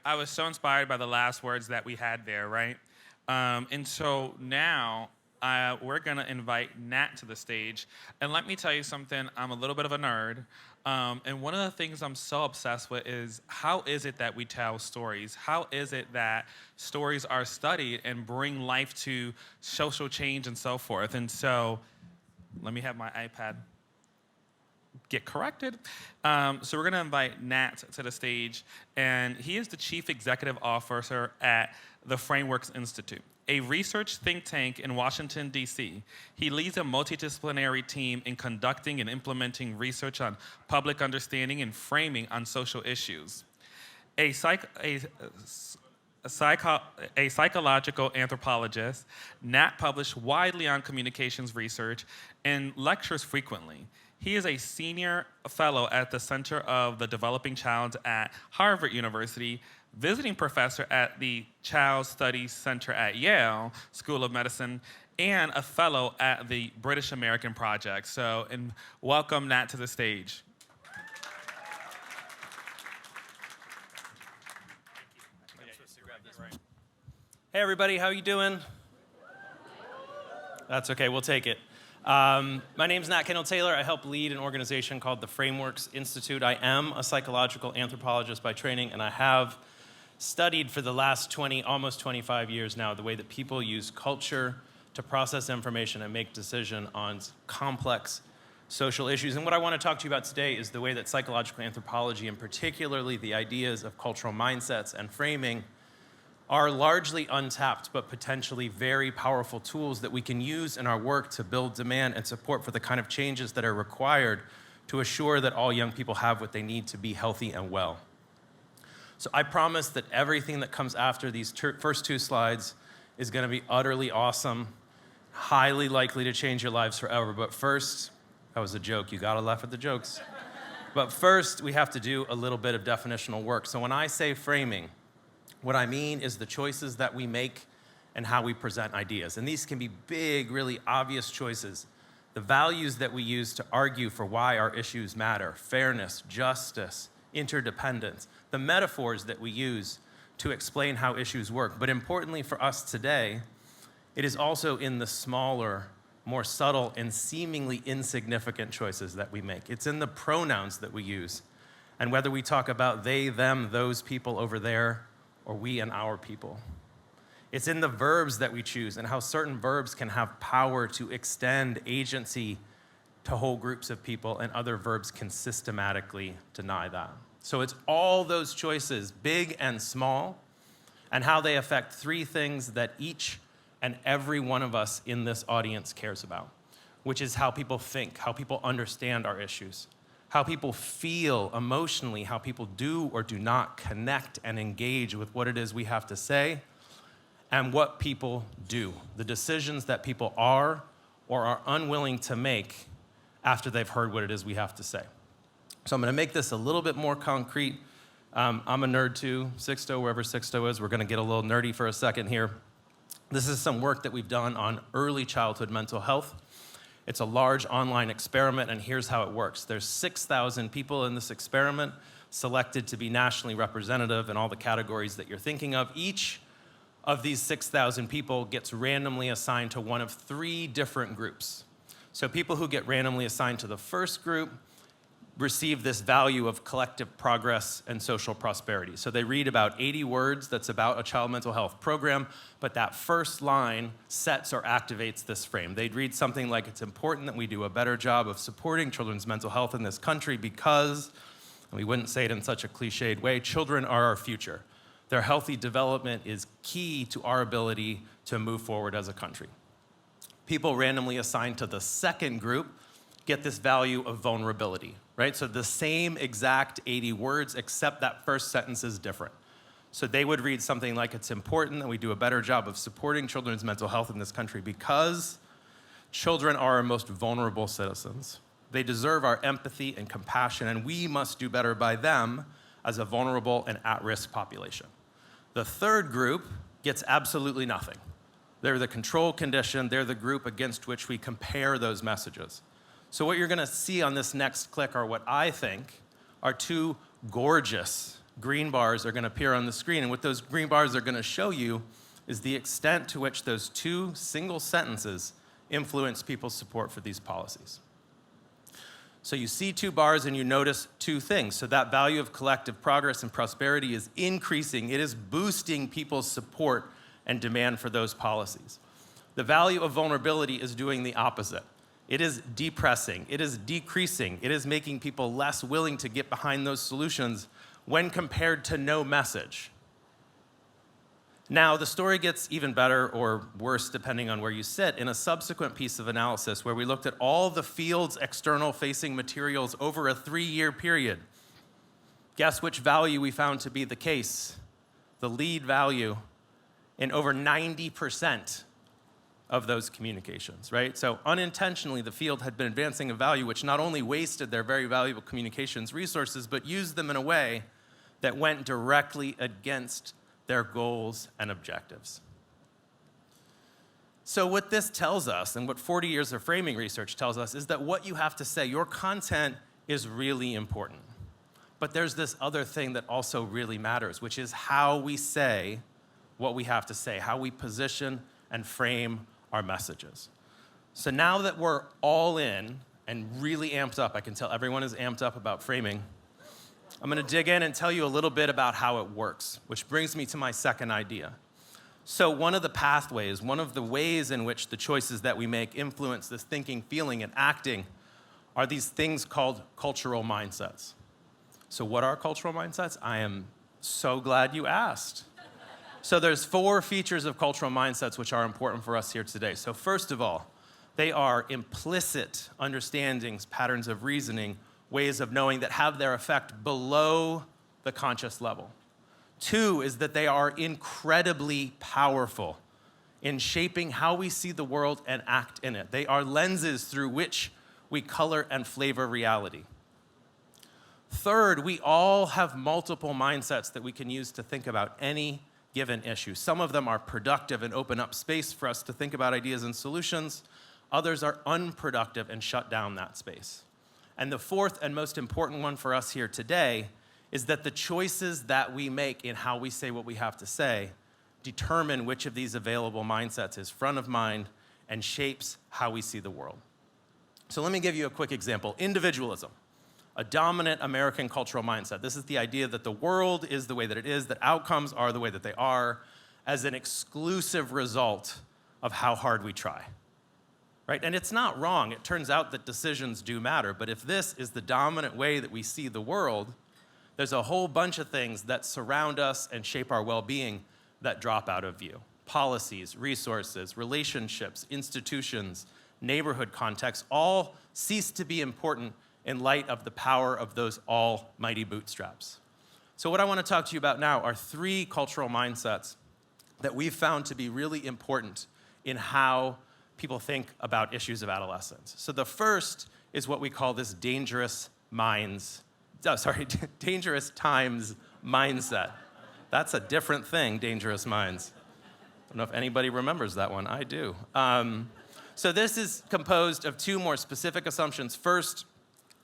I was so inspired by the last words that we had there, right? And so now we're going to invite Nat to the stage. And let me tell you something, I'm a little bit of a nerd. And one of the things I'm so obsessed with is how is it that we tell stories? How is it that stories are studied and bring life to social change and so forth? And so let me have my iPad get corrected. So we're going to invite Nat to the stage, and he is the Chief Executive Officer at the Frameworks Institute, a research think tank in Washington, D.C. He leads a multidisciplinary team in conducting and implementing research on public understanding and framing on social issues. A psychological anthropologist, Nat published widely on communications research and lectures frequently. He is a senior fellow at the Center of the Developing Child at Harvard University, visiting professor at the Child Studies Center at Yale School of Medicine, and a fellow at the British American Project. So, and welcome Nat to the stage. Hey everybody, how you doing? That's okay, we'll take it. My name's Nat Kendall-Taylor. I help lead an organization called the Frameworks Institute. I am a psychological anthropologist by training, and I have studied for the last almost 25 years now, the way that people use culture to process information and make decisions on complex social issues. And what I want to talk to you about today is the way that psychological anthropology, and particularly the ideas of cultural mindsets and framing, are largely untapped but potentially very powerful tools that we can use in our work to build demand and support for the kind of changes that are required to assure that all young people have what they need to be healthy and well. So I promise that everything that comes after these first two slides is going to be utterly awesome, highly likely to change your lives forever. But first, that was a joke. You got to laugh at the jokes. But first, we have to do a little bit of definitional work. So when I say framing, what I mean is the choices that we make and how we present ideas. And these can be big, really obvious choices. The values that we use to argue for why our issues matter: fairness, justice, interdependence. The metaphors that we use to explain how issues work. But importantly for us today, it is also in the smaller, more subtle, and seemingly insignificant choices that we make. It's in the pronouns that we use. And whether we talk about they, them, those people over there, or we and our people. It's in the verbs that we choose and how certain verbs can have power to extend agency to whole groups of people, and other verbs can systematically deny that. So it's all those choices, big and small, and how they affect three things that each and every one of us in this audience cares about, which is how people think, how people understand our issues, how people feel emotionally, how people do or do not connect and engage with what it is we have to say, and what people do, the decisions that people are or are unwilling to make after they've heard what it is we have to say. So I'm going to make this a little bit more concrete. I'm a nerd too, Sixto, wherever Sixto is. We're going to get a little nerdy for a second here. This is some work that we've done on early childhood mental health. It's a large online experiment, and here's how it works. There's 6,000 people in this experiment selected to be nationally representative in all the categories that you're thinking of. Each of these 6,000 people gets randomly assigned to one of three different groups. So people who get randomly assigned to the first group receive this value of collective progress and social prosperity. So they read about 80 words that's about a child mental health program, but that first line sets or activates this frame. They'd read something like, it's important that we do a better job of supporting children's mental health in this country because, and we wouldn't say it in such a cliched way, children are our future. Their healthy development is key to our ability to move forward as a country. People randomly assigned to the second group get this value of vulnerability, right? So the same exact 80 words, except that first sentence is different. So they would read something like, it's important that we do a better job of supporting children's mental health in this country because children are our most vulnerable citizens. They deserve our empathy and compassion, and we must do better by them as a vulnerable and at-risk population. The third group gets absolutely nothing. They're the control condition. They're the group against which we compare those messages. So what you're going to see on this next click are what I think are two gorgeous green bars are going to appear on the screen. And what those green bars are going to show you is the extent to which those two single sentences influence people's support for these policies. So you see two bars and you notice two things. So that value of collective progress and prosperity is increasing. It is boosting people's support and demand for those policies. The value of vulnerability is doing the opposite. It is depressing. It is decreasing. It is making people less willing to get behind those solutions when compared to no message. Now, the story gets even better or worse depending on where you sit in a subsequent piece of analysis where we looked at all the field's external-facing materials over a 3-year period. Guess which value we found to be the case? The lead value in over 90% of those communications, right? So unintentionally, the field had been advancing a value which not only wasted their very valuable communications resources, but used them in a way that went directly against their goals and objectives. So what this tells us, and what 40 years of framing research tells us, is that what you have to say, your content is really important. But there's this other thing that also really matters, which is how we say what we have to say, how we position and frame our messages. So now that we're all in and really amped up, I can tell everyone is amped up about framing, I'm going to dig in and tell you a little bit about how it works, which brings me to my second idea. So one of the pathways, one of the ways in which the choices that we make influence this thinking, feeling, and acting are these things called cultural mindsets. So what are cultural mindsets? I am so glad you asked. So there's 4 features of cultural mindsets which are important for us here today. So first of all, they are implicit understandings, patterns of reasoning, ways of knowing that have their effect below the conscious level. 2 is that they are incredibly powerful in shaping how we see the world and act in it. They are lenses through which we color and flavor reality. 3rd, we all have multiple mindsets that we can use to think about any given issue. Some of them are productive and open up space for us to think about ideas and solutions. Others are unproductive and shut down that space. And the 4th and most important one for us here today is that the choices that we make in how we say what we have to say determine which of these available mindsets is front of mind and shapes how we see the world. So let me give you a quick example. Individualism, a dominant American cultural mindset. This is the idea that the world is the way that it is, that outcomes are the way that they are, as an exclusive result of how hard we try. Right? And it's not wrong. It turns out that decisions do matter. But if this is the dominant way that we see the world, there's a whole bunch of things that surround us and shape our well-being that drop out of view. Policies, resources, relationships, institutions, neighborhood contexts all cease to be important in light of the power of those almighty bootstraps. So what I want to talk to you about now are 3 cultural mindsets that we've found to be really important in how people think about issues of adolescence. So the first is what we call this dangerous times mindset. That's a different thing, dangerous minds. I don't know if anybody remembers that one. I do. So this is composed of 2 more specific assumptions. First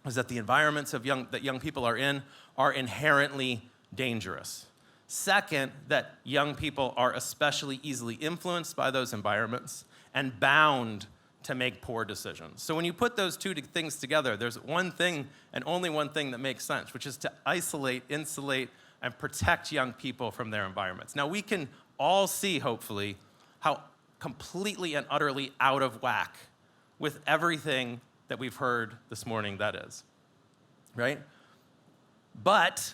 is that the environments that young people are in are inherently dangerous. Second, that young people are especially easily influenced by those environments and bound to make poor decisions. So when you put those 2 things together, there's one thing and only one thing that makes sense, which is to isolate, insulate, and protect young people from their environments. Now we can all see, hopefully, how completely and utterly out of whack with everything that we've heard this morning that is, right? But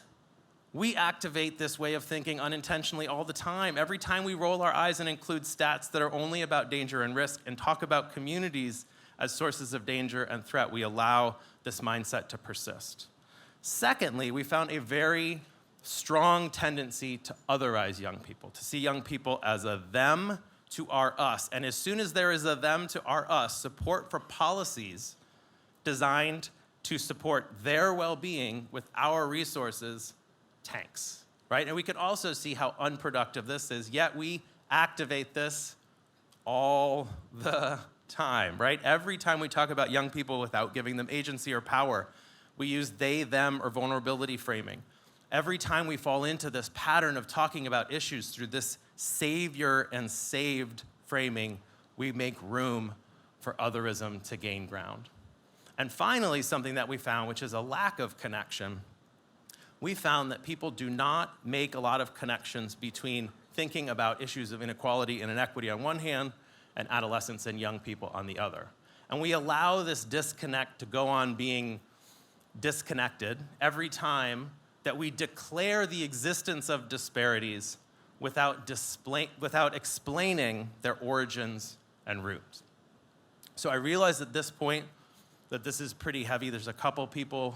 we activate this way of thinking unintentionally all the time. Every time we roll our eyes and include stats that are only about danger and risk and talk about communities as sources of danger and threat, we allow this mindset to persist. Secondly, we found a very strong tendency to otherize young people, to see young people as a them to our us. And as soon as there is a them to our us, support for policies designed to support their well-being with our resources tanks, right? And we can also see how unproductive this is, yet we activate this all the time, right? Every time we talk about young people without giving them agency or power, we use they, them, or vulnerability framing. every time we fall into this pattern of talking about issues through this savior and saved framing, we make room for otherism to gain ground. And finally, something that we found, which is a lack of connection, we found that people do not make a lot of connections between thinking about issues of inequality and inequity on one hand and adolescents and young people on the other. And we allow this disconnect to go on being disconnected every time that we declare the existence of disparities without explaining their origins and roots. So I realize at this point that this is pretty heavy. There's a couple people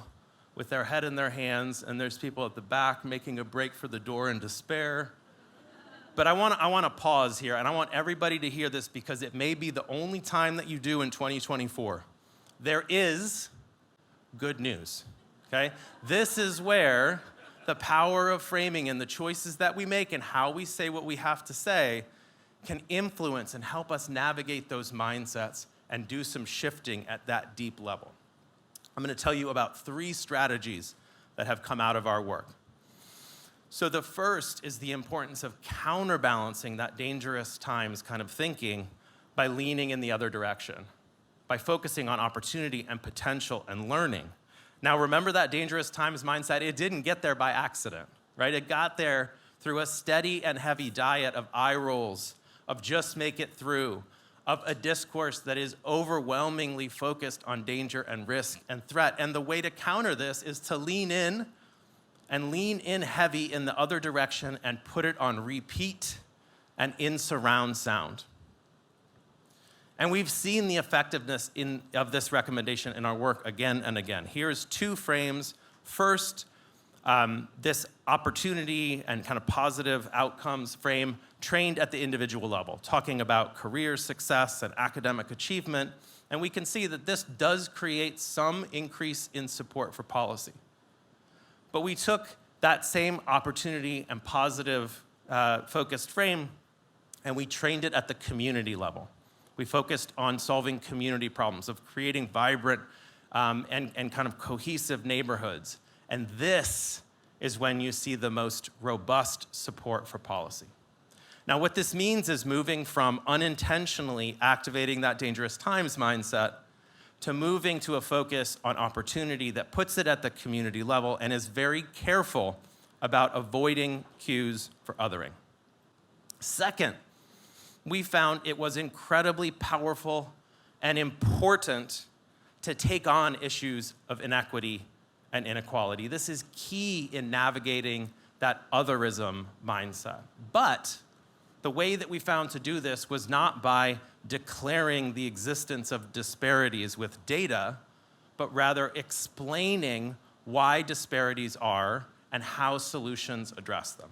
with their head in their hands, and there's people at the back making a break for the door in despair. But I want to pause here, and I want everybody to hear this because it may be the only time that you do in 2024. There is good news, okay? This is where the power of framing and the choices that we make and how we say what we have to say can influence and help us navigate those mindsets and do some shifting at that deep level. I'm going to tell you about 3 strategies that have come out of our work. So the first is the importance of counterbalancing that dangerous times kind of thinking by leaning in the other direction, by focusing on opportunity and potential and learning. Now remember that dangerous times mindset, it didn't get there by accident, right? It got there through a steady and heavy diet of eye rolls, of just make it through, of a discourse that is overwhelmingly focused on danger and risk and threat. And the way to counter this is to lean in and lean in heavy in the other direction and put it on repeat and in surround sound. And we've seen the effectiveness of this recommendation in our work again and again. Here's 2 frames. First, this opportunity and kind of positive outcomes frame trained at the individual level, talking about career success and academic achievement. And we can see that this does create some increase in support for policy. But we took that same opportunity and positive focused frame and we trained it at the community level. We focused on solving community problems, of creating vibrant and kind of cohesive neighborhoods. And this is when you see the most robust support for policy. Now, what this means is moving from unintentionally activating that dangerous times mindset to moving to a focus on opportunity that puts it at the community level and is very careful about avoiding cues for othering. Second, we found it was incredibly powerful and important to take on issues of inequity and inequality. This is key in navigating that otherism mindset. But the way that we found to do this was not by declaring the existence of disparities with data, but rather explaining why disparities are and how solutions address them.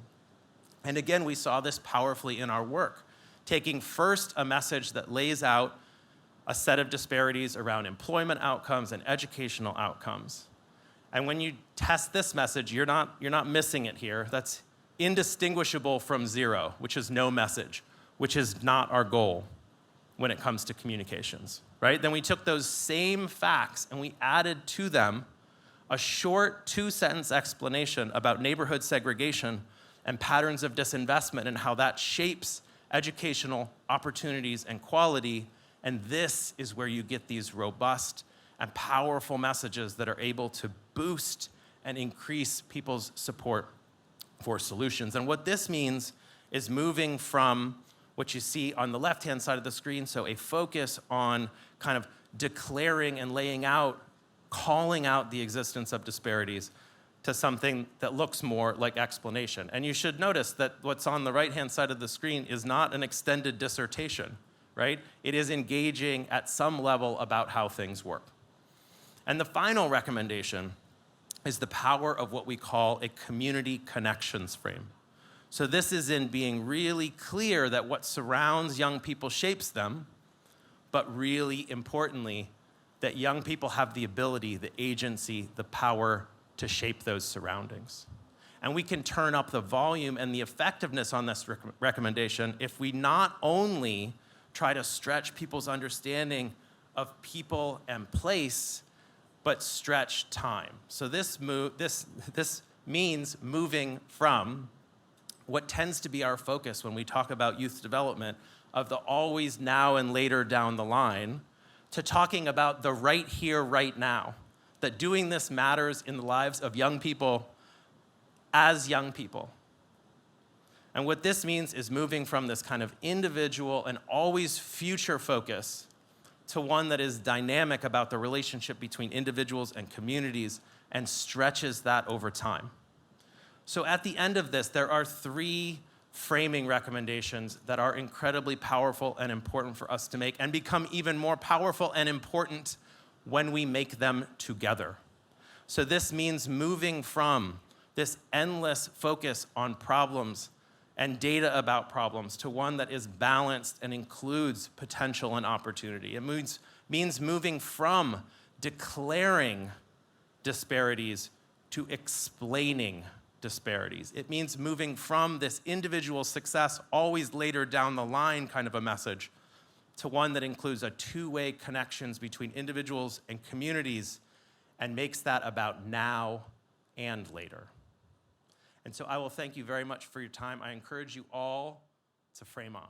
And again, we saw this powerfully in our work, taking first a message that lays out a set of disparities around employment outcomes and educational outcomes. And when you test this message, you're not missing it here. That's indistinguishable from 0, which is no message, which is not our goal when it comes to communications, right? Then we took those same facts and we added to them a short 2-sentence explanation about neighborhood segregation and patterns of disinvestment and how that shapes educational opportunities and quality. And this is where you get these robust and powerful messages that are able to boost and increase people's support for solutions. And what this means is moving from what you see on the left-hand side of the screen, so a focus on kind of declaring and laying out, calling out the existence of disparities, to something that looks more like explanation. And you should notice that what's on the right-hand side of the screen is not an extended dissertation, right? It is engaging at some level about how things work. And the final recommendation is the power of what we call a community connections frame. So this is in being really clear that what surrounds young people shapes them, but really importantly, that young people have the ability, the agency, the power to shape those surroundings. And we can turn up the volume and the effectiveness on this recommendation if we not only try to stretch people's understanding of people and place, but stretch time. So this means moving from what tends to be our focus when we talk about youth development of the always now and later down the line to talking about the right here, right now, that doing this matters in the lives of young people as young people. And what this means is moving from this kind of individual and always future focus to one that is dynamic about the relationship between individuals and communities and stretches that over time. So at the end of this, there are 3 framing recommendations that are incredibly powerful and important for us to make and become even more powerful and important when we make them together. So this means moving from this endless focus on problems and data about problems to one that is balanced and includes potential and opportunity. It means moving from declaring disparities to explaining disparities. It means moving from this individual success, always later down the line kind of a message, to one that includes a two-way connections between individuals and communities and makes that about now and later. And so I will thank you very much for your time. I encourage you all to frame on.